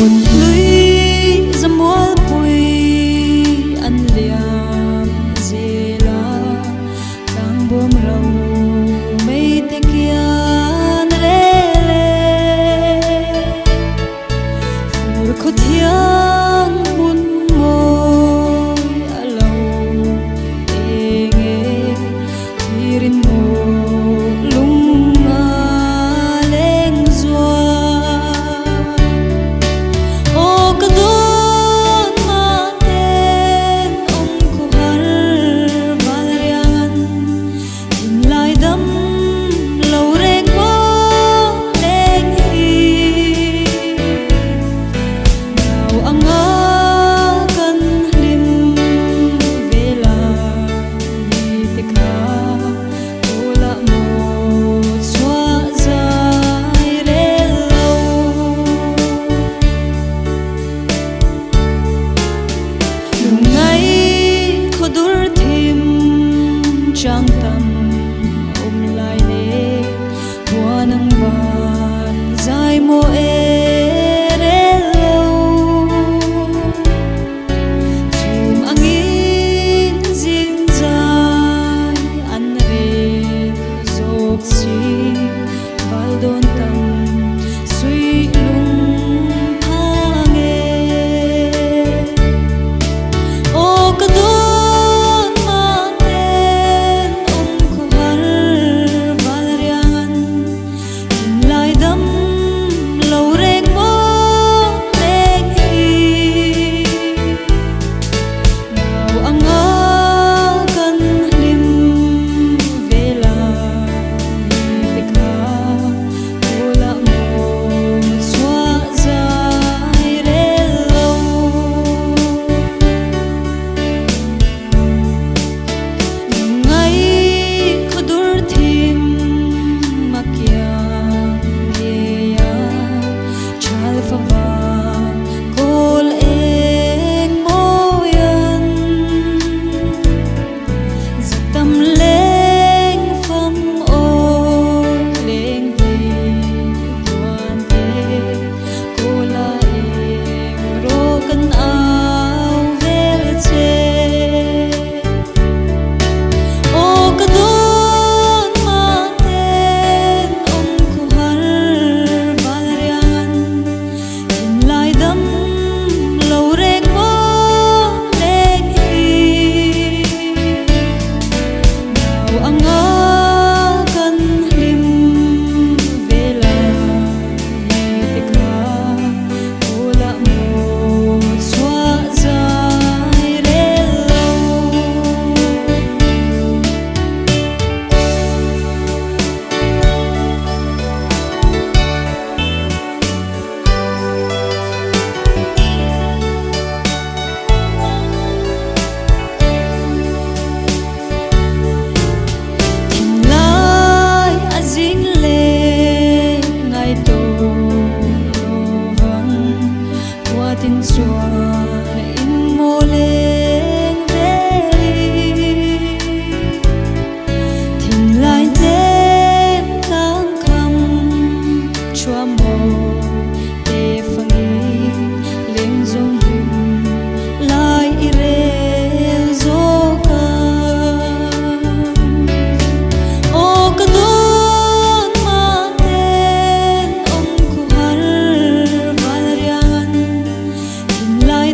hồn lưới dâm hoa bùi ăn liam dê la càng bom rau mây tê kia lê lê phur khô thiang bún môi a lâu ê nghe hirin mô lung nga leng doa ô ka don ma ten ong ko har valrian tin lai dam lo reng mo leng hi nào anga kan lim vela ni te kha ola mo chwa zai re lo lung ngai khodur thim chang tam om lai ne wanang ban zai mo e re lo chum angin zin zai an re zok si val don tam sui lung phange ô ka don ma ten ong ko har valrian tin lai dam lo reng mo leng hi nào anga kan lim vela ni te kha ola mo chwa zai re lo ngai khodur thim makia ya chal fa kol eng moyan zatam leng fam o leng hi tuan te kola eng ro kan au vel che ô ka don ma ten ong ko har valrian tin lai dam lo reng mo leng hi nào anga kan lim vela ni te kha ola mo chwa zai re lo ngai khodur thim makia ya chal fa kol eng moyan zatam leng fam o leng hi tuan te kola eng ro kan au vel che ô ka don ma ten ong ko har valrian tin lai dam lo reng mo leng hi nào anga kan lim vela ni te kha ola mo chwa zai re lo tin lai azing le ngai to lovang wa tin chuan in mo leng veli tin lai tem tang kham chua mo te fangi leng zong him lai i rel zo ka ô ka don ma ten ong ko har valrian tin lai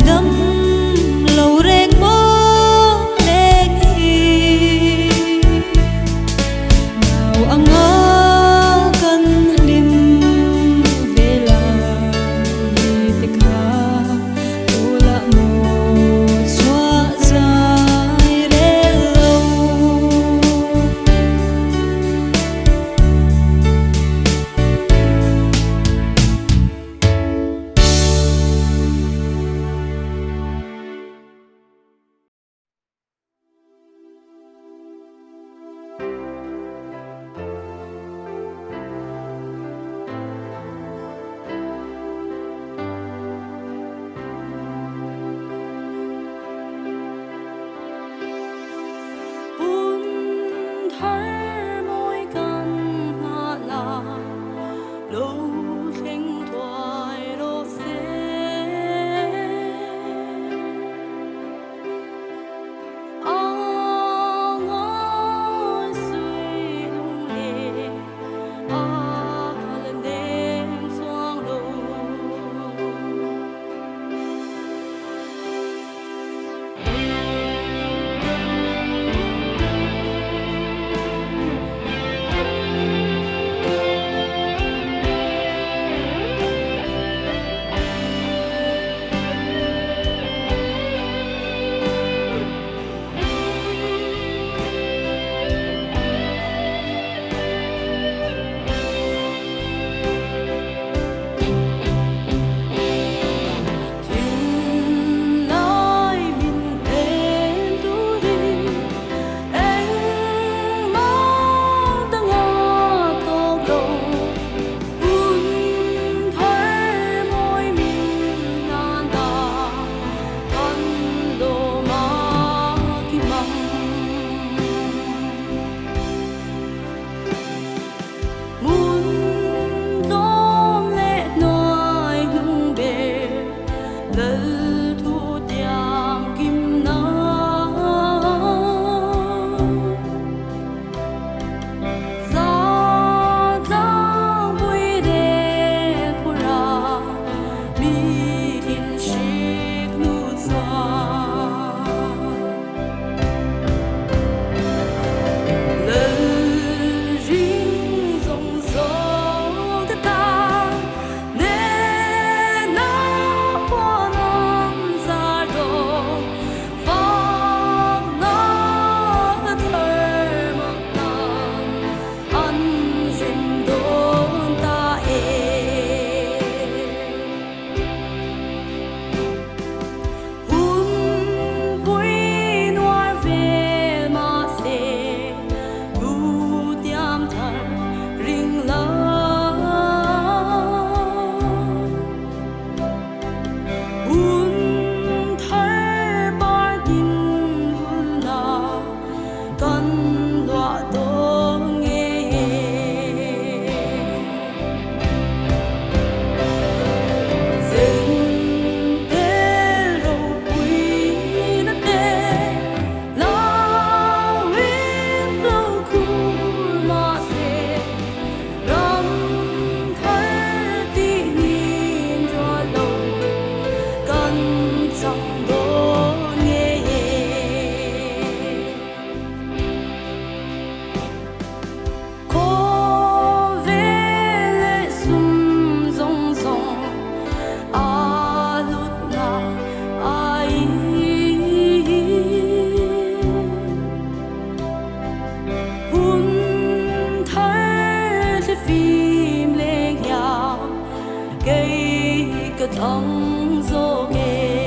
정 속에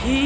길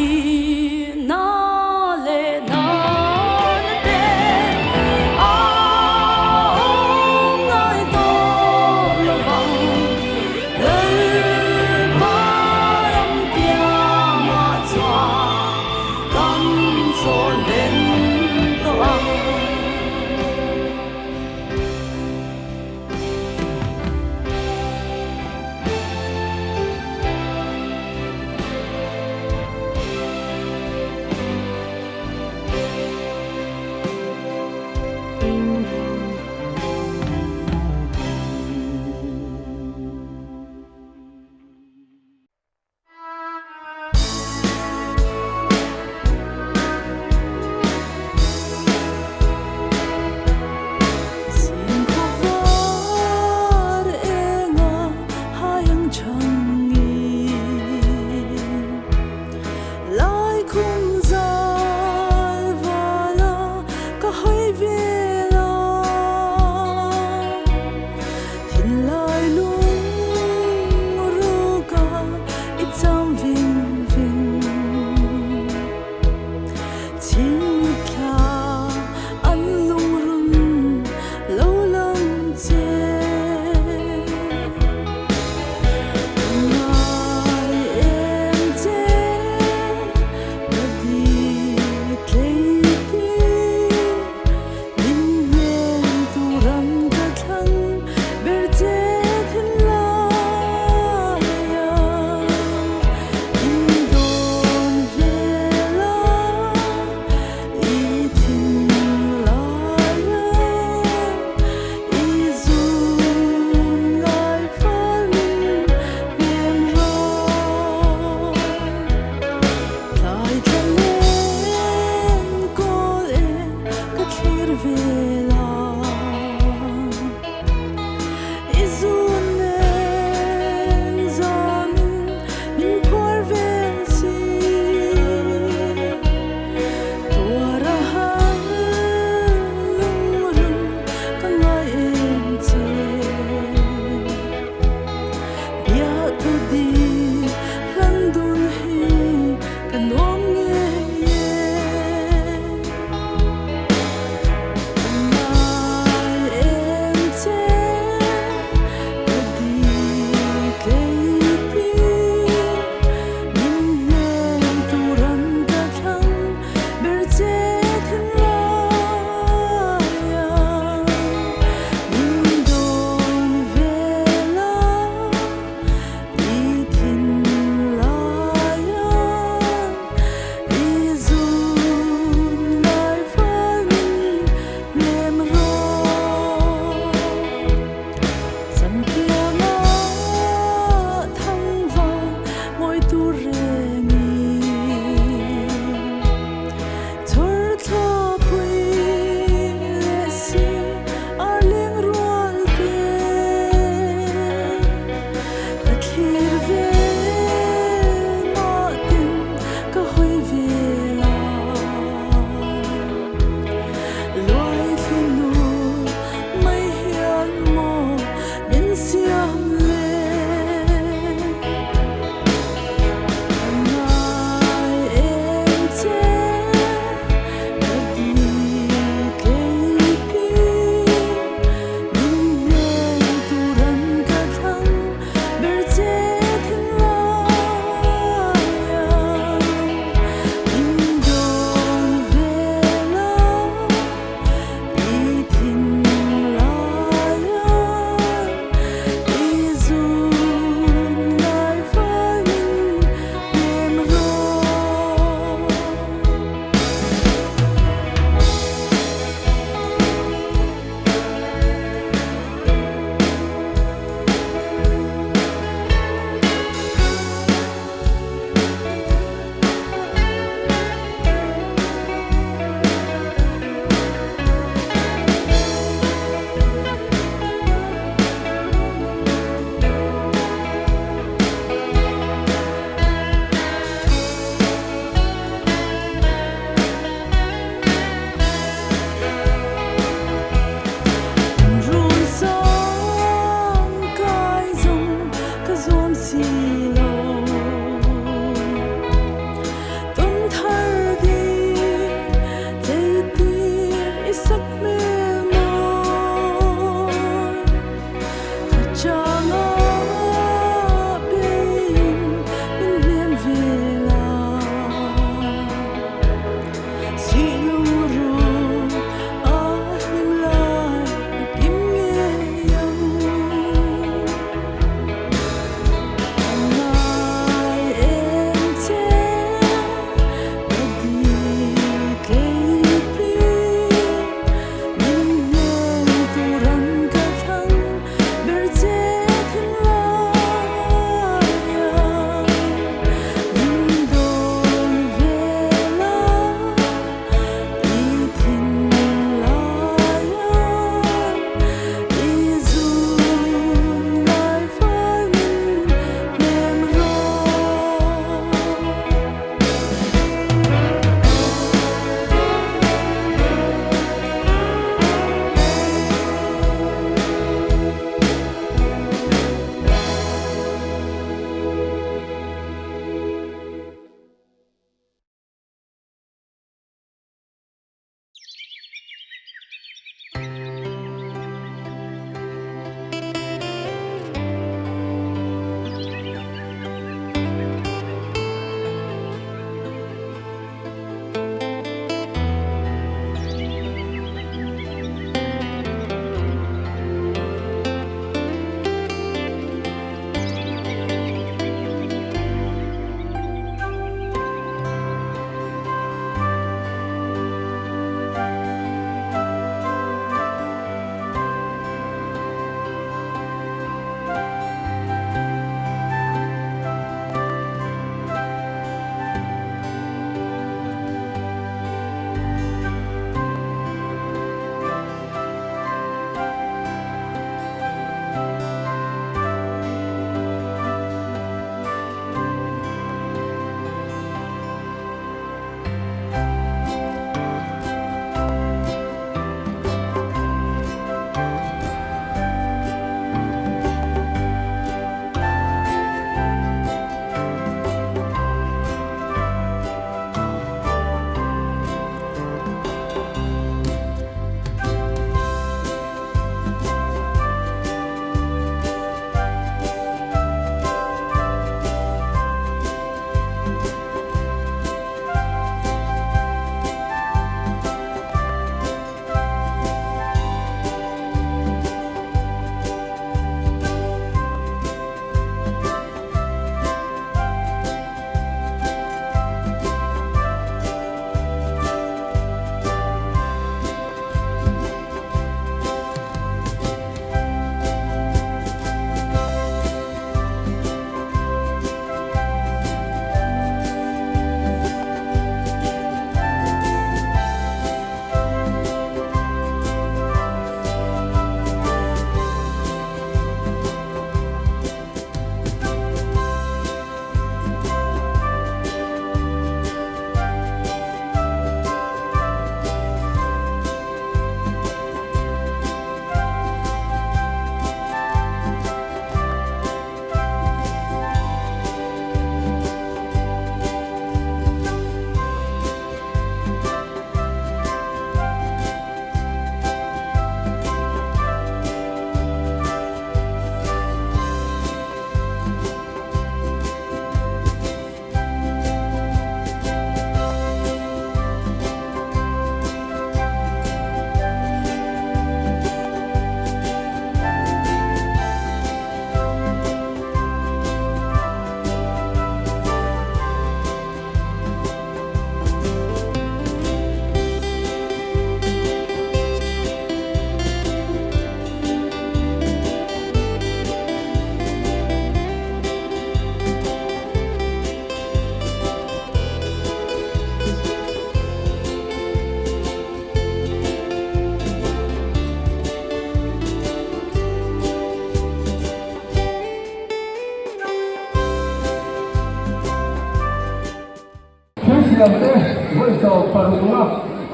siam te voi so parunga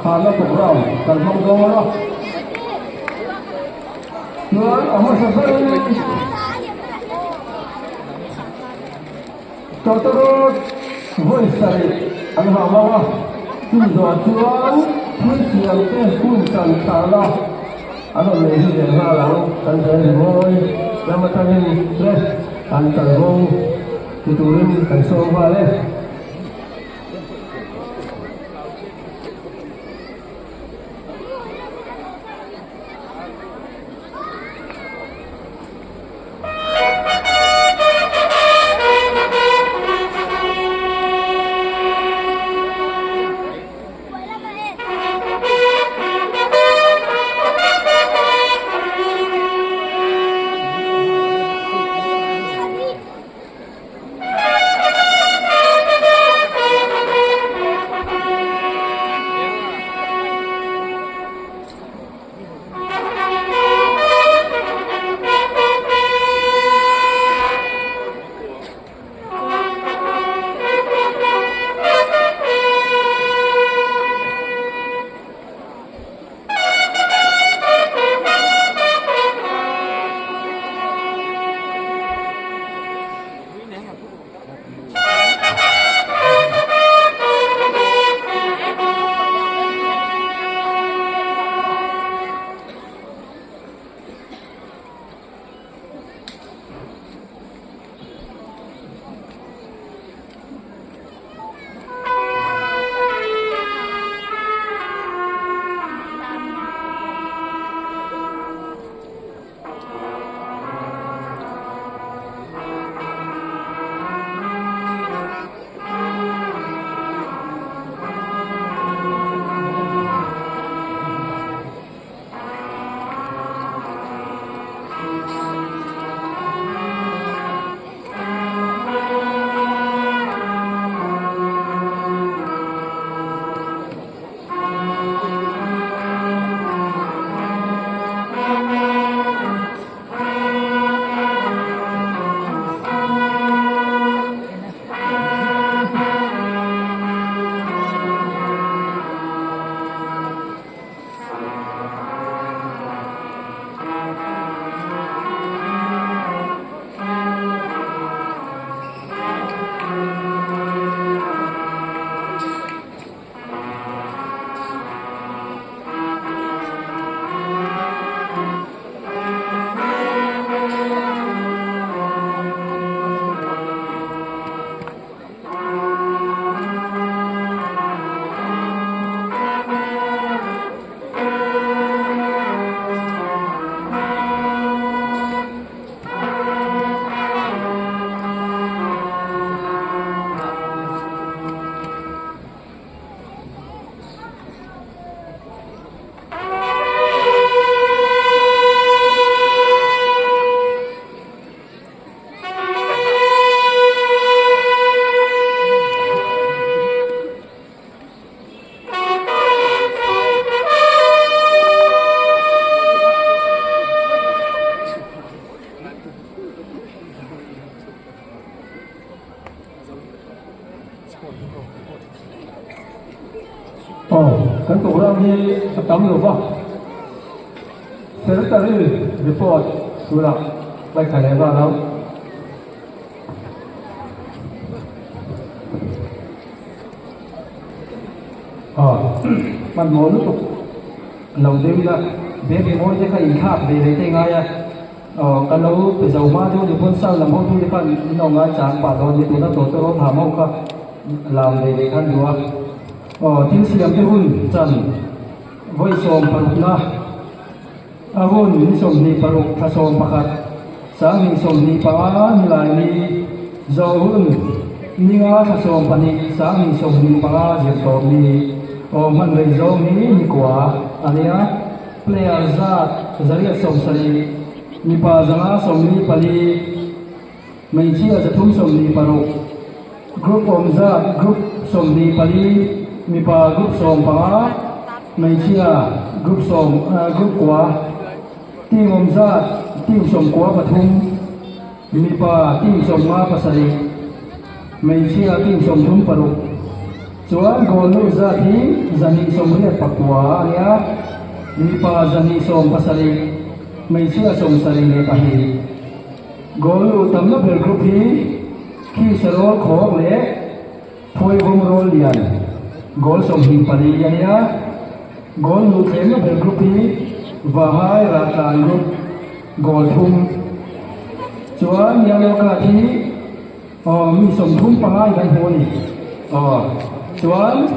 khana program kan mong do no tuan ama sabar Totoro voi sari ang hawa tu do tuan voi siam te kun kan tala ano le hi de ha lang kan de voi lamatanin le kan tarong tuturin kan so vale kan program ni pertama apa? Secretary report surat baik kalian tahu. Mình muốn lúc lâu đêm là bé cái môi cái hình khác về lấy tay ngay cái lâu từ dầu ma thôi thì con sao làm không thôi thì con nó ngay chán bà thôi thì tụi nó tổ tôi thảm không cả làm về để khăn đùa thiên sĩ làm cái hun chân với sôm paruk na hun ni sôm ni paruk tha sôm pakat sáng ni sôm ni pa ni lại ni dầu hun ni ngã tha sôm pani sáng ni sôm ni pa diệt sôm ni man lấy dầu ni ni quả anh ấy player zat zaria sôm sari ni pa zanga sôm ni pali mấy chi ở thung sôm ni paruk group zat group sôm ni pali mi pa group som pa mai chia group som group kwa team za team som kwa pathum mi pa team som ma pasari mai chia team som thum paru chuan gol lu za thi zani som ria pakwa ania nipa zani som pasari mai sia som sari le pahi gol lu tamna bel group hi khi sarol khok le thoi bom rol lian gol som hi pari ania gol lu themna bel group hi vahai ra tan group gol thum chuan yalo ka thi mi som thum pangai kan honi chuan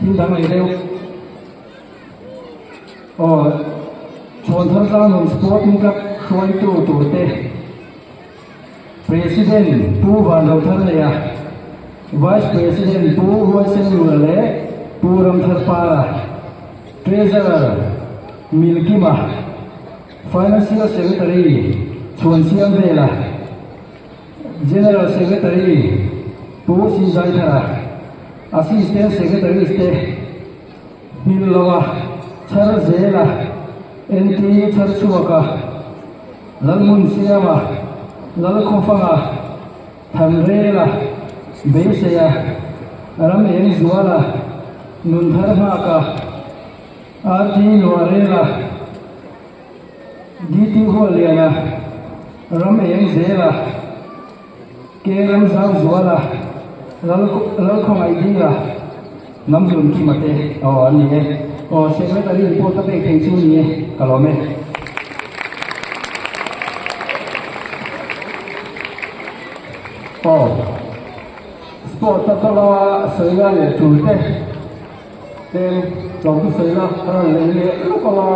tin dang lai reu chuan thar tlang nom sport ni kap khoi tu te president pu van ro thar le ya vice president pu hoi sen lu le pu ram thar pa treasurer milki ma financial secretary chuan siam ve la general secretary pu sin zai thara assistant secretary ste min lawa char zela nt char chuaka lalmun siama lal khofanga thamrela beisaya ram eng zuala nun thar ha ka arti nuarela giti holiana ram eng zela keram zau zuala lal khong ai dinga nam dun ki mate ani he secretary report ta pe thei chu ni kalome sport ta kala soina le tu te tem long tu soina ran le lo kala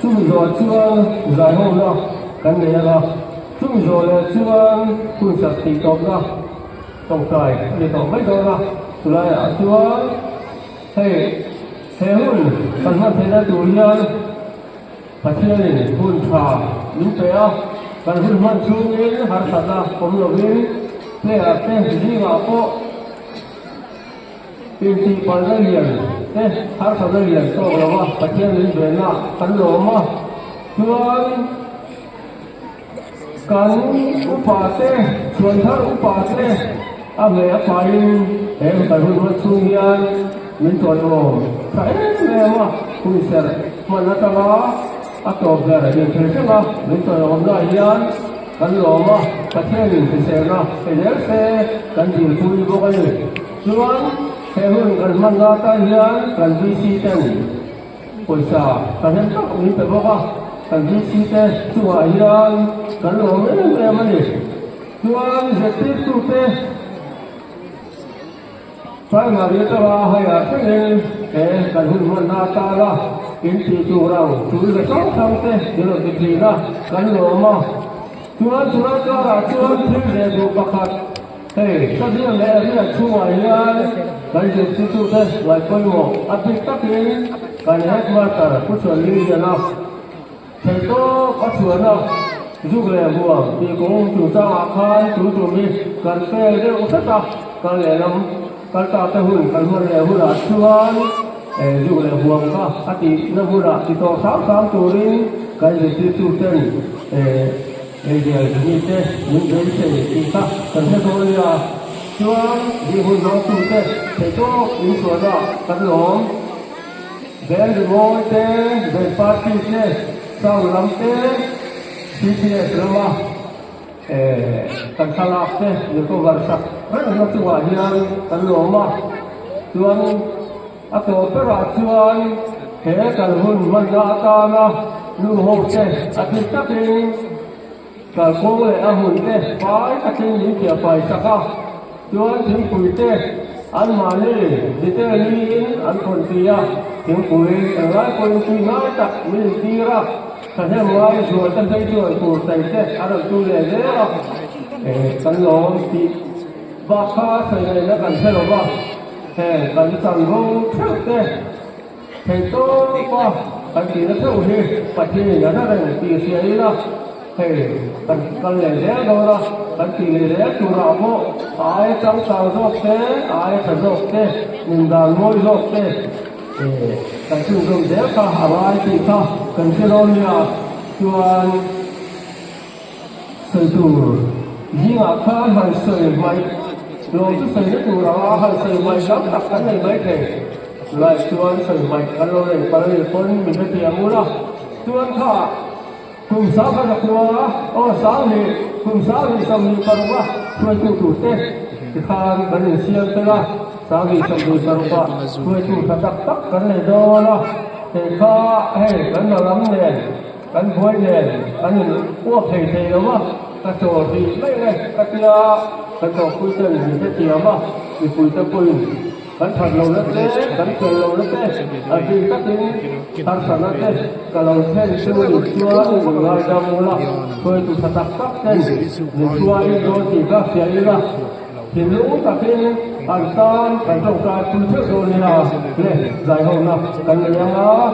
chu zo chuan zai ho la kan le la chu zo le chuan tu sa ti top la tông trời đi tàu mấy đôi ra từ đây à chúa thế thế hun phần hơn thế là tụi nhân phải chơi hun trà những bé phần hơn chung đến hàng sản là cũng được đến thế là tên gì mà có tiền tỷ phần ra liền thế hàng sản ra liền to là mà phải chơi đến bên là phần đồ mà chúa cần upate chuẩn thar upate về phải em phải huấn chung yan mình chọn rồi phải em mà cũng sẽ mà nó cho nó tổ về để điều chỉnh nó mình chọn hôm nay yan cần lo mà phải theo mình sẽ nó phải nhớ sẽ cần điều chỉnh vô cái gì chuan theo huấn cần mang ra tay yan cần duy trì tên hồi xa cần nhân các mình phải vô cái cần duy trì tên chùa yan cần lo mấy em này chuan sẽ tiếp tục tên phải mà biết là hay là cái này cần huấn luyện na ta là kiến trí chủ rau chủ là sáu tháng thế thì là cái gì đó cần lo mà chuan cho là chuan thêm để đủ bạc hạt cái gì là chua ngoài ra cần được trí chủ thế lại coi một áp lực tất nhiên cần hết mà ta cũng chuẩn bị gì nào thầy có chuẩn nào giúp lệ bùa thì cũng chủ trang khai chủ mình cần phê để ủng tất cả cần lệ lắm cần ta tới huấn lệ huấn là chuan dù là buông cả thì nó vừa là thì to sáu tuổi đi cái gì thì tu chân giờ như thế những cái thì ta cần phải thôi là chuan đi huấn nó tu chân thì có những số đó cần lắm về được ngồi thế về party thế sau lắm thế thì rồi mà cần sao làm thế như tôi vừa sagt rất là chua hiền cần lắm mà chuan atau peraturan kalau hun mendatang luhur se akhir tapi kalau le ahun te pai akhir ni dia pai saka jual tim kui te an mane dite ni an kon tia tim kui lai kon kui ngai tak min tira kadang mai jual tan tai jual ku tai te ada tu le le kan lo ti baka sai le kan se lo ba cần chẳng không theo thế thầy tôi qua cần chỉ là theo gì phải thì nhớ ra đây thì sẽ ấy đó thầy cần lấy rẽ đâu đó cần chỉ lấy rẽ chủ đạo bộ ai trong sao dọc thế ai thật dọc thế mình đàn môi dọc thế cần sử dụng rẽ cả ai thì sao cần cái đó là chuan sự chủ riêng ở khá hàng sợi máy rồi cái sự nó chủ đó hay sự mày sắp tập cái này mấy thể lại chuan sự mày cái lô này con mình cái tiền mua đó chuan khá cùng sáu cái đặc hoa ô sáu thì xong thì cần quá chuan chủ tết thì khang cái này xiêm thế là sáu thì xong thì cần quá chuan chủ thật đặc tắc cái này đó là thì khá hay cái nào lắm nè cái vui nè cái này quốc thầy đúng không cái chỗ thì mấy này cái kia cái chỗ cuối tuần thì cái tiền mà thì cuối tuần cuối kan thật lâu lắm đấy kan chơi lâu lắm đấy thì các cái tăng sản lắm đấy cái lâu thế thì chưa được chua thì người ta mua là thôi tụi thật tắc đấy để chua đi rồi thì các xe đi ra thì lũ các cái ăn tan cái trồng cây tụi trước rồi là này dài hôm nào cái này nó